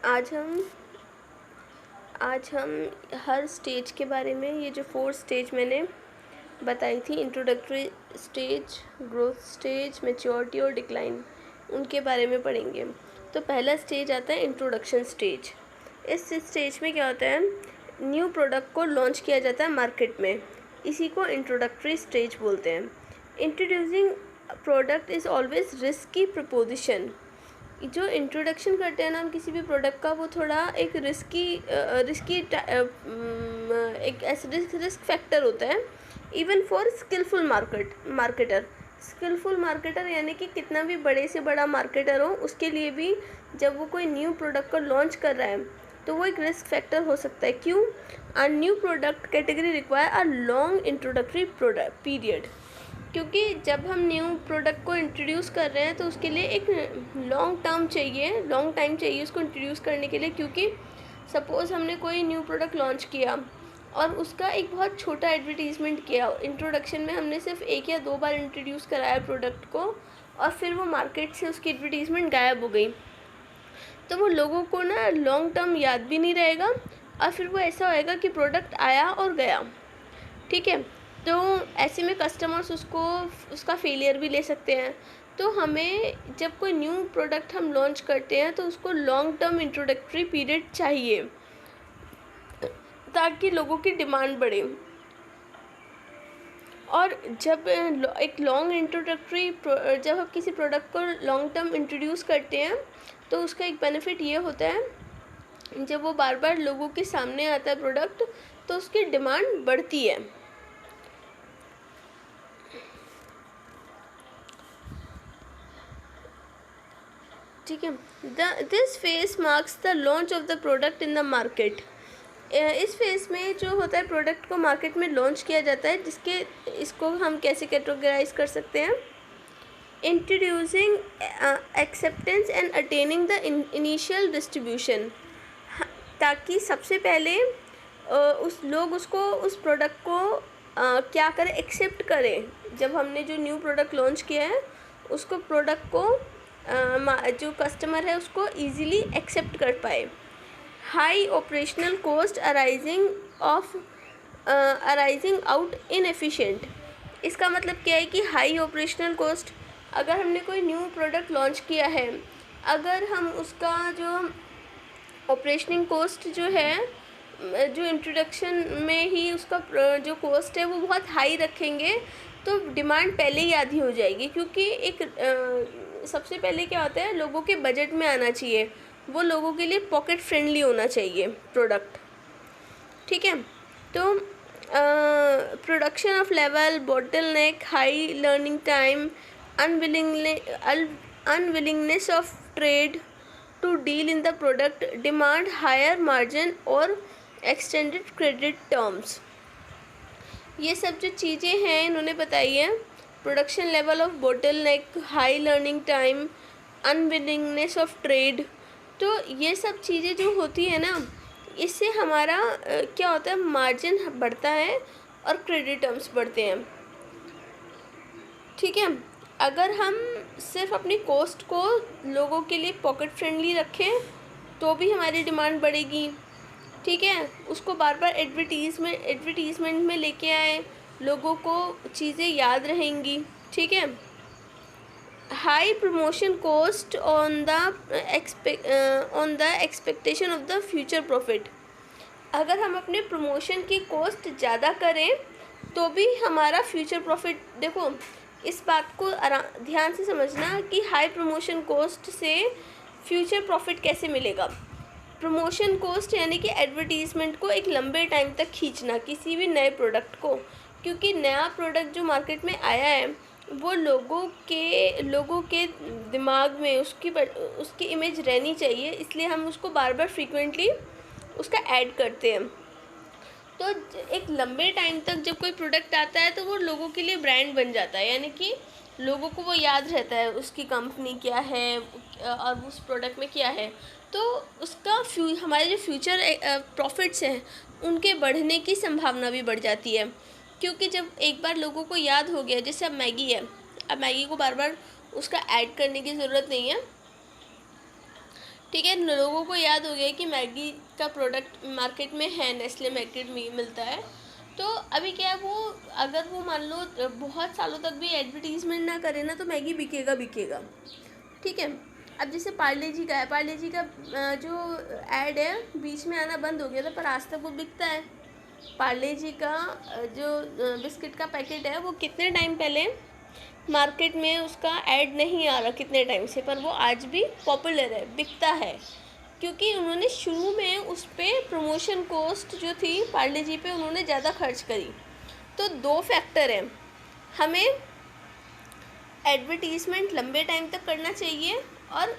आज हम आज हम हर स्टेज के बारे में, ये जो 4 स्टेज मैंने बताई थी, introductory stage, growth stage, maturity और डिक्लाइन, उनके बारे में पढ़ेंगे। तो पहला स्टेज आता है इंट्रोडक्शन स्टेज। इस स्टेज में क्या होता है, न्यू प्रोडक्ट को लॉन्च किया जाता है मार्केट में, इसी को इंट्रोडक्टरी स्टेज बोलते हैं। Introducing product is always risky preposition. जो इंट्रोडक्शन करते हैं ना हम किसी भी प्रोडक्ट का, वो थोड़ा एक एक ऐसा रिस्क फैक्टर होता है, even for skilful marketer. Skilful marketer यानी कि कितना भी बड़े से बड़ा मार्केटर हो, उसके लिए भी जब वो कोई न्यू प्रोडक्ट को लॉन्च कर रहा है तो वो एक रिस्क फैक्टर हो सकता है। क्यों? A new product category require a long introductory period. क्योंकि जब हम न्यू प्रोडक्ट को इंट्रोड्यूस कर रहे हैं तो उसके लिए एक लॉन्ग टाइम चाहिए उसको इंट्रोड्यूस करने के लिए। क्योंकि सपोज़ हमने कोई न्यू प्रोडक्ट लॉन्च किया और उसका एक बहुत छोटा एडवर्टीज़मेंट किया, इंट्रोडक्शन में हमने सिर्फ 1 या 2 बार इंट्रोड्यूस कराया प्रोडक्ट को और फिर वो मार्केट से उसकी एडवर्टीज़मेंट गायब हो गई, तो वो लोगों को ना लॉन्ग टर्म याद भी नहीं रहेगा और फिर वो ऐसा होएगा कि प्रोडक्ट आया और गया। ठीक है, तो ऐसे में कस्टमर्स उसका फेलियर भी ले सकते हैं। तो हमें जब कोई न्यू प्रोडक्ट हम लॉन्च करते हैं तो उसको लॉन्ग टर्म इंट्रोडक्टरी पीरियड चाहिए ताकि लोगों की डिमांड बढ़े। और जब एक लॉन्ग इंट्रोडक्टरी जब हम किसी प्रोडक्ट को लॉन्ग टर्म इंट्रोड्यूस करते हैं तो उसका एक बेनिफिट ये होता है, जब वो बार बार लोगों के सामने आता है प्रोडक्ट तो उसकी डिमांड बढ़ती है। ठीक है, this phase marks the launch of the product in the market. इस फेज में जो होता है प्रोडक्ट को मार्केट में लॉन्च किया जाता है, इसको हम कैसे कैटेगराइज कर सकते हैं, introducing, acceptance and attaining the initial distribution. ताकि सबसे पहले उस प्रोडक्ट को क्या करें, एक्सेप्ट करें। जब हमने जो न्यू प्रोडक्ट लॉन्च किया है उसको प्रोडक्ट को जो कस्टमर है उसको इजीली एक्सेप्ट कर पाए। High operational cost arising out inefficient. इसका मतलब क्या है कि हाई ऑपरेशनल कॉस्ट, अगर हमने कोई न्यू प्रोडक्ट लॉन्च किया है, अगर हम उसका जो ऑपरेशनिंग कॉस्ट जो है, जो इंट्रोडक्शन में ही उसका जो कॉस्ट है वो बहुत हाई रखेंगे तो डिमांड पहले ही आधी हो जाएगी। क्योंकि एक सबसे पहले क्या होता है, लोगों के बजट में आना चाहिए, वो लोगों के लिए पॉकेट फ्रेंडली होना चाहिए प्रोडक्ट। ठीक है, तो production of level, bottleneck, high learning time, unwillingness of trade to deal in the product, demand higher margin और एक्सटेंडेड क्रेडिट टर्म्स। ये सब जो चीज़ें हैं इन्होंने बताई है, production level of bottleneck, high learning time, unwillingness of trade. तो ये सब चीज़ें जो होती है ना, इससे हमारा क्या होता है, मार्जिन बढ़ता है और क्रेडिट टर्म्स बढ़ते हैं। ठीक है, अगर हम सिर्फ अपनी कॉस्ट को लोगों के लिए पॉकेट फ्रेंडली रखें तो भी हमारी डिमांड बढ़ेगी। ठीक है, उसको बार बार एडवर्टीज़मेंट में लेके आए, लोगों को चीज़ें याद रहेंगी। ठीक है, high promotion cost on the expectation of the future profit. अगर हम अपने प्रमोशन की कॉस्ट ज़्यादा करें तो भी हमारा फ्यूचर प्रॉफिट, देखो इस बात को ध्यान से समझना कि हाई प्रमोशन कॉस्ट से फ्यूचर प्रॉफिट कैसे मिलेगा। प्रमोशन कॉस्ट यानी कि एडवर्टीज़मेंट को एक लंबे टाइम तक खींचना किसी भी नए प्रोडक्ट को, क्योंकि नया प्रोडक्ट जो मार्केट में आया है वो लोगों के दिमाग में उसकी इमेज रहनी चाहिए, इसलिए हम उसको बार बार फ्रीक्वेंटली उसका ऐड करते हैं। तो एक लंबे टाइम तक जब कोई प्रोडक्ट आता है तो वो लोगों के लिए ब्रांड बन जाता है, यानी कि लोगों को वो याद रहता है उसकी कंपनी क्या है और उस प्रोडक्ट में क्या है। तो उसका हमारे जो फ्यूचर प्रॉफिट्स हैं उनके बढ़ने की संभावना भी बढ़ जाती है। क्योंकि जब एक बार लोगों को याद हो गया, जैसे अब मैगी है, अब मैगी को बार बार उसका ऐड करने की ज़रूरत नहीं है। ठीक है, लोगों को याद हो गया कि मैगी का प्रोडक्ट मार्केट में है, नेस्ले मैगी मिलता है। तो अभी क्या है, वो अगर वो मान लो बहुत सालों तक भी एडवर्टीज़मेंट ना करे ना, तो मैगी बिकेगा। ठीक है, अब जैसे पार्ले जी का है, पार्ले जी का जो ऐड है बीच में आना बंद हो गया था, पर आज तक वो बिकता है। पार्ले जी का जो बिस्किट का पैकेट है, वो कितने टाइम पहले मार्केट में उसका ऐड नहीं आ रहा कितने टाइम से, पर वो आज भी पॉपुलर है, बिकता है, क्योंकि उन्होंने शुरू में उस पर प्रमोशन कॉस्ट जो थी पार्ले जी पे, उन्होंने ज़्यादा खर्च करी। तो दो फैक्टर हैं, हमें एडवर्टीज़मेंट लंबे टाइम तक करना चाहिए और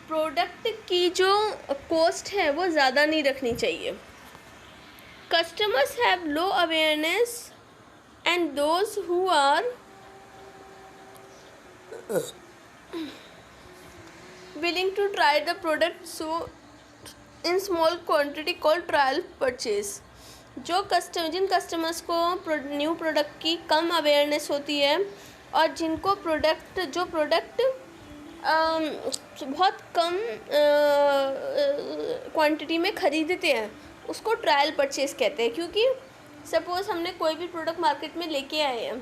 प्रोडक्ट की जो कॉस्ट है वो ज़्यादा नहीं रखनी चाहिए। Customers have low awareness and those who are willing to try the product so in small quantity called trial purchase। Jin customers को न्यू प्रोडक्ट की कम अवेयरनेस होती है और जिनको जो प्रोडक्ट बहुत कम क्वांटिटी में ख़रीदते हैं, उसको ट्रायल परचेज़ कहते हैं। क्योंकि सपोज़ हमने कोई भी प्रोडक्ट मार्केट में लेके आए हैं,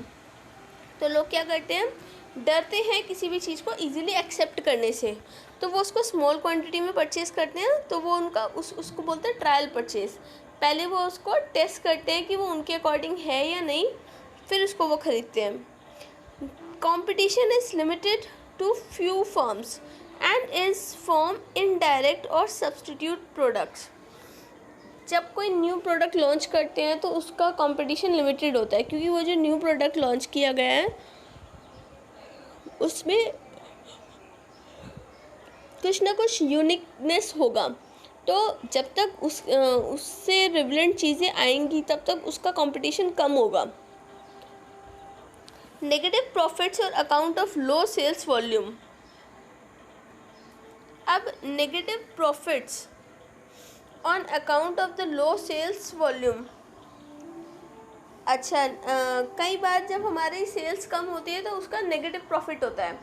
तो लोग क्या करते हैं, डरते हैं किसी भी चीज़ को इजीली एक्सेप्ट करने से, तो वो उसको स्मॉल क्वांटिटी में परचेज़ करते हैं। तो वो उनका उसको बोलते हैं ट्रायल परचेज़। पहले वो उसको टेस्ट करते हैं कि वो उनके अकॉर्डिंग है या नहीं, फिर उसको वो ख़रीदते हैं। Competition is limited to few firms and is form indirect और सब्स्टिट्यूट प्रोडक्ट्स। जब कोई न्यू प्रोडक्ट लॉन्च करते हैं तो उसका कंपटीशन लिमिटेड होता है, क्योंकि वो जो न्यू प्रोडक्ट लॉन्च किया गया है उसमें कुछ ना कुछ यूनिकनेस होगा। तो जब तक उससे रिलेवेंट चीज़ें आएंगी तब तक उसका कंपटीशन कम होगा। नेगेटिव प्रॉफिट्स और account of low sales volume. अब negative profits on account of the low sales volume. अच्छा, कई बार जब हमारी सेल्स कम होती है तो उसका नेगेटिव प्रॉफिट होता है,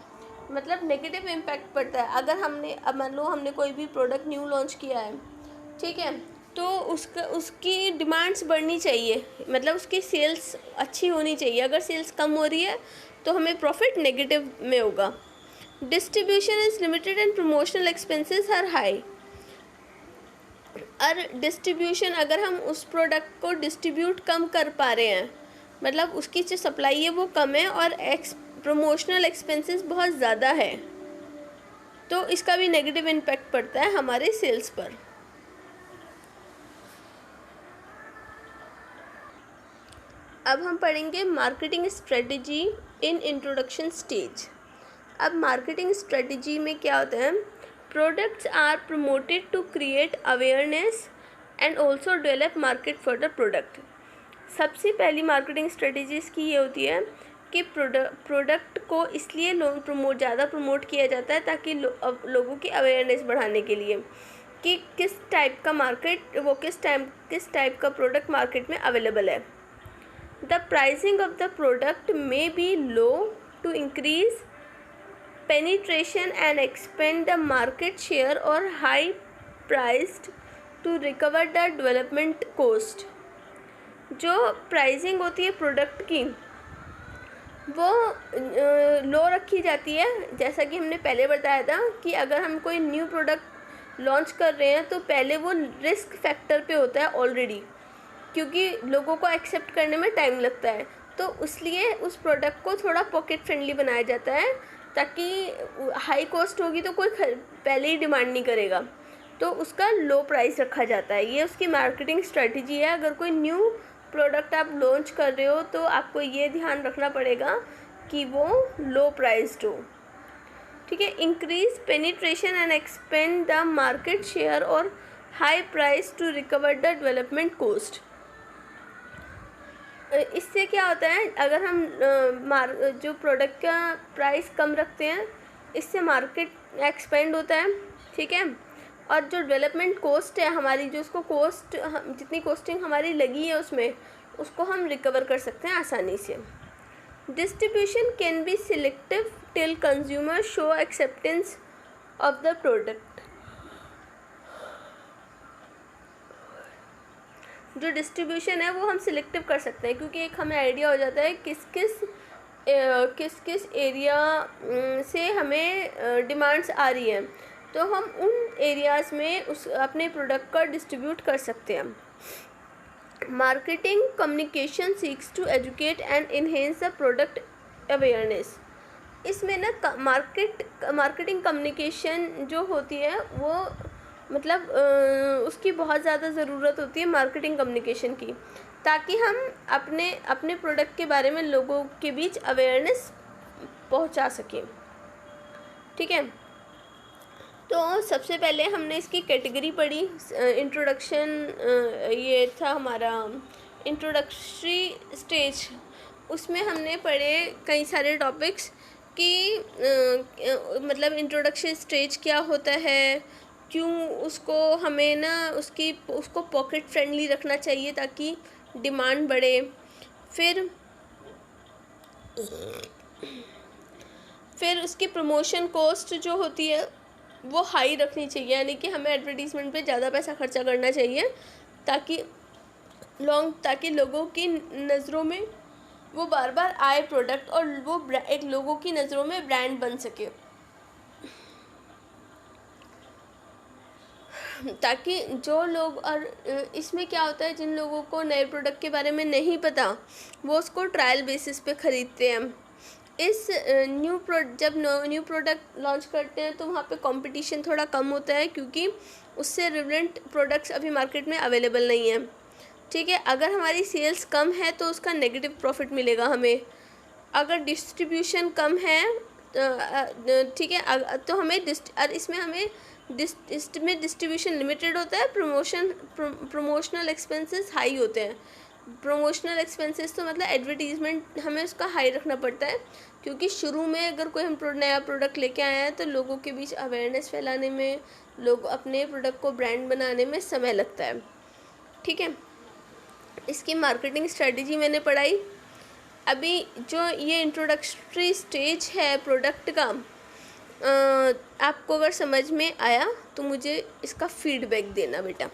मतलब नेगेटिव इम्पैक्ट पड़ता है। अगर हमने अब मान लो हमने कोई भी प्रोडक्ट न्यू लॉन्च किया है, ठीक है, तो उसकी डिमांड्स बढ़नी चाहिए, मतलब उसकी सेल्स अच्छी होनी चाहिए। अगर सेल्स कम हो रही है तो हमें प्रॉफिट नेगेटिव में होगा। Distribution is limited and promotional expenses are high. और डिस्ट्रीब्यूशन, अगर हम उस प्रोडक्ट को डिस्ट्रीब्यूट कम कर पा रहे हैं, मतलब उसकी जो सप्लाई है वो कम है और प्रमोशनल एक्सपेंसेस बहुत ज़्यादा है, तो इसका भी नेगेटिव इम्पैक्ट पड़ता है हमारे सेल्स पर। अब हम पढ़ेंगे marketing strategy in introduction stage. अब मार्केटिंग स्ट्रेटजी में क्या होता है, products are promoted to create awareness and also develop market for the product. सबसे पहली मार्केटिंग स्ट्रेटजी इसकी ये होती है कि प्रोडक्ट को इसलिए ज़्यादा प्रमोट किया जाता है ताकि लोगों की अवेयरनेस बढ़ाने के लिए कि किस टाइप का प्रोडक्ट मार्केट में अवेलेबल है। The pricing of the product may be low to increase penetration and expand the market share or high priced to recover the development cost। जो प्राइसिंग होती है प्रोडक्ट की वो लो रखी जाती है। जैसा कि हमने पहले बताया था कि अगर हम कोई न्यू प्रोडक्ट लॉन्च कर रहे हैं तो पहले वो रिस्क फैक्टर पे होता है ऑलरेडी, क्योंकि लोगों को एक्सेप्ट करने में टाइम लगता है। तो इसलिए उस प्रोडक्ट को थोड़ा पॉकेट फ्रेंडली बनाया जाता है, ताकि हाई कॉस्ट होगी तो कोई पहले ही डिमांड नहीं करेगा, तो उसका लो प्राइस रखा जाता है। ये उसकी मार्केटिंग स्ट्रेटजी है। अगर कोई न्यू प्रोडक्ट आप लॉन्च कर रहे हो तो आपको ये ध्यान रखना पड़ेगा कि वो लो प्राइस्ड हो, ठीक है। Increase penetration and expand the market share और high price to recover the development cost. इससे क्या होता है, अगर हम जो प्रोडक्ट का प्राइस कम रखते हैं, इससे मार्केट एक्सपेंड होता है, ठीक है। और जो डेवलपमेंट कॉस्ट है हमारी, जो उसको कॉस्ट जितनी कॉस्टिंग हमारी लगी है उसको हम रिकवर कर सकते हैं आसानी से। Distribution can be selective till consumer show acceptance of the product. जो डिस्ट्रीब्यूशन है वो हम सिलेक्टिव कर सकते हैं, क्योंकि एक हमें आइडिया हो जाता है किस किस एरिया से हमें डिमांड्स आ रही है, तो हम उन एरियाज़ में उस अपने प्रोडक्ट का डिस्ट्रीब्यूट कर सकते हैं। Marketing communication seeks to educate and enhance the product awareness. इसमें ना मार्केटिंग कम्युनिकेशन जो होती है वो मतलब उसकी बहुत ज़्यादा ज़रूरत होती है मार्केटिंग कम्युनिकेशन की, ताकि हम अपने प्रोडक्ट के बारे में लोगों के बीच अवेयरनेस पहुंचा सकें। ठीक है, तो सबसे पहले हमने इसकी कैटेगरी पढ़ी, इंट्रोडक्शन, ये था हमारा इंट्रोडक्टरी स्टेज। उसमें हमने पढ़े कई सारे टॉपिक्स कि मतलब इंट्रोडक्शन स्टेज क्या होता है, क्यों उसको हमें ना उसको पॉकेट फ्रेंडली रखना चाहिए ताकि डिमांड बढ़े। फिर उसकी प्रमोशन कॉस्ट जो होती है वो हाई रखनी चाहिए, यानी कि हमें एडवर्टीज़मेंट पे ज़्यादा पैसा खर्चा करना चाहिए ताकि लोगों की नज़रों में वो बार बार आए प्रोडक्ट, और वो एक लोगों की नज़रों में ब्रांड बन सके, ताकि जो लोग, और इसमें क्या होता है, जिन लोगों को नए प्रोडक्ट के बारे में नहीं पता वो उसको ट्रायल बेसिस पे ख़रीदते हैं। जब न्यू प्रोडक्ट लॉन्च करते हैं तो वहाँ पे कंपटीशन थोड़ा कम होता है, क्योंकि उससे रिलेवेंट प्रोडक्ट्स अभी मार्केट में अवेलेबल नहीं है। ठीक है, अगर हमारी सेल्स कम है तो उसका नेगेटिव प्रॉफिट मिलेगा हमें। अगर डिस्ट्रीब्यूशन कम है ठीक है, तो हमें इसमें हमें डिस्ट्रीब्यूशन लिमिटेड होता है, प्रमोशनल एक्सपेंसेस हाई होते हैं। प्रमोशनल एक्सपेंसेस तो मतलब एडवर्टीज़मेंट हमें उसका हाई रखना पड़ता है, क्योंकि शुरू में अगर कोई हम नया प्रोडक्ट लेके आए हैं तो लोगों के बीच अवेयरनेस फैलाने में, लोग अपने प्रोडक्ट को ब्रांड बनाने में समय लगता है। ठीक है, इसकी मार्केटिंग स्ट्रेटजी मैंने पढ़ाई। अभी जो ये इंट्रोडक्टरी स्टेज है प्रोडक्ट का, आपको अगर समझ में आया तो मुझे इसका फीडबैक देना बेटा।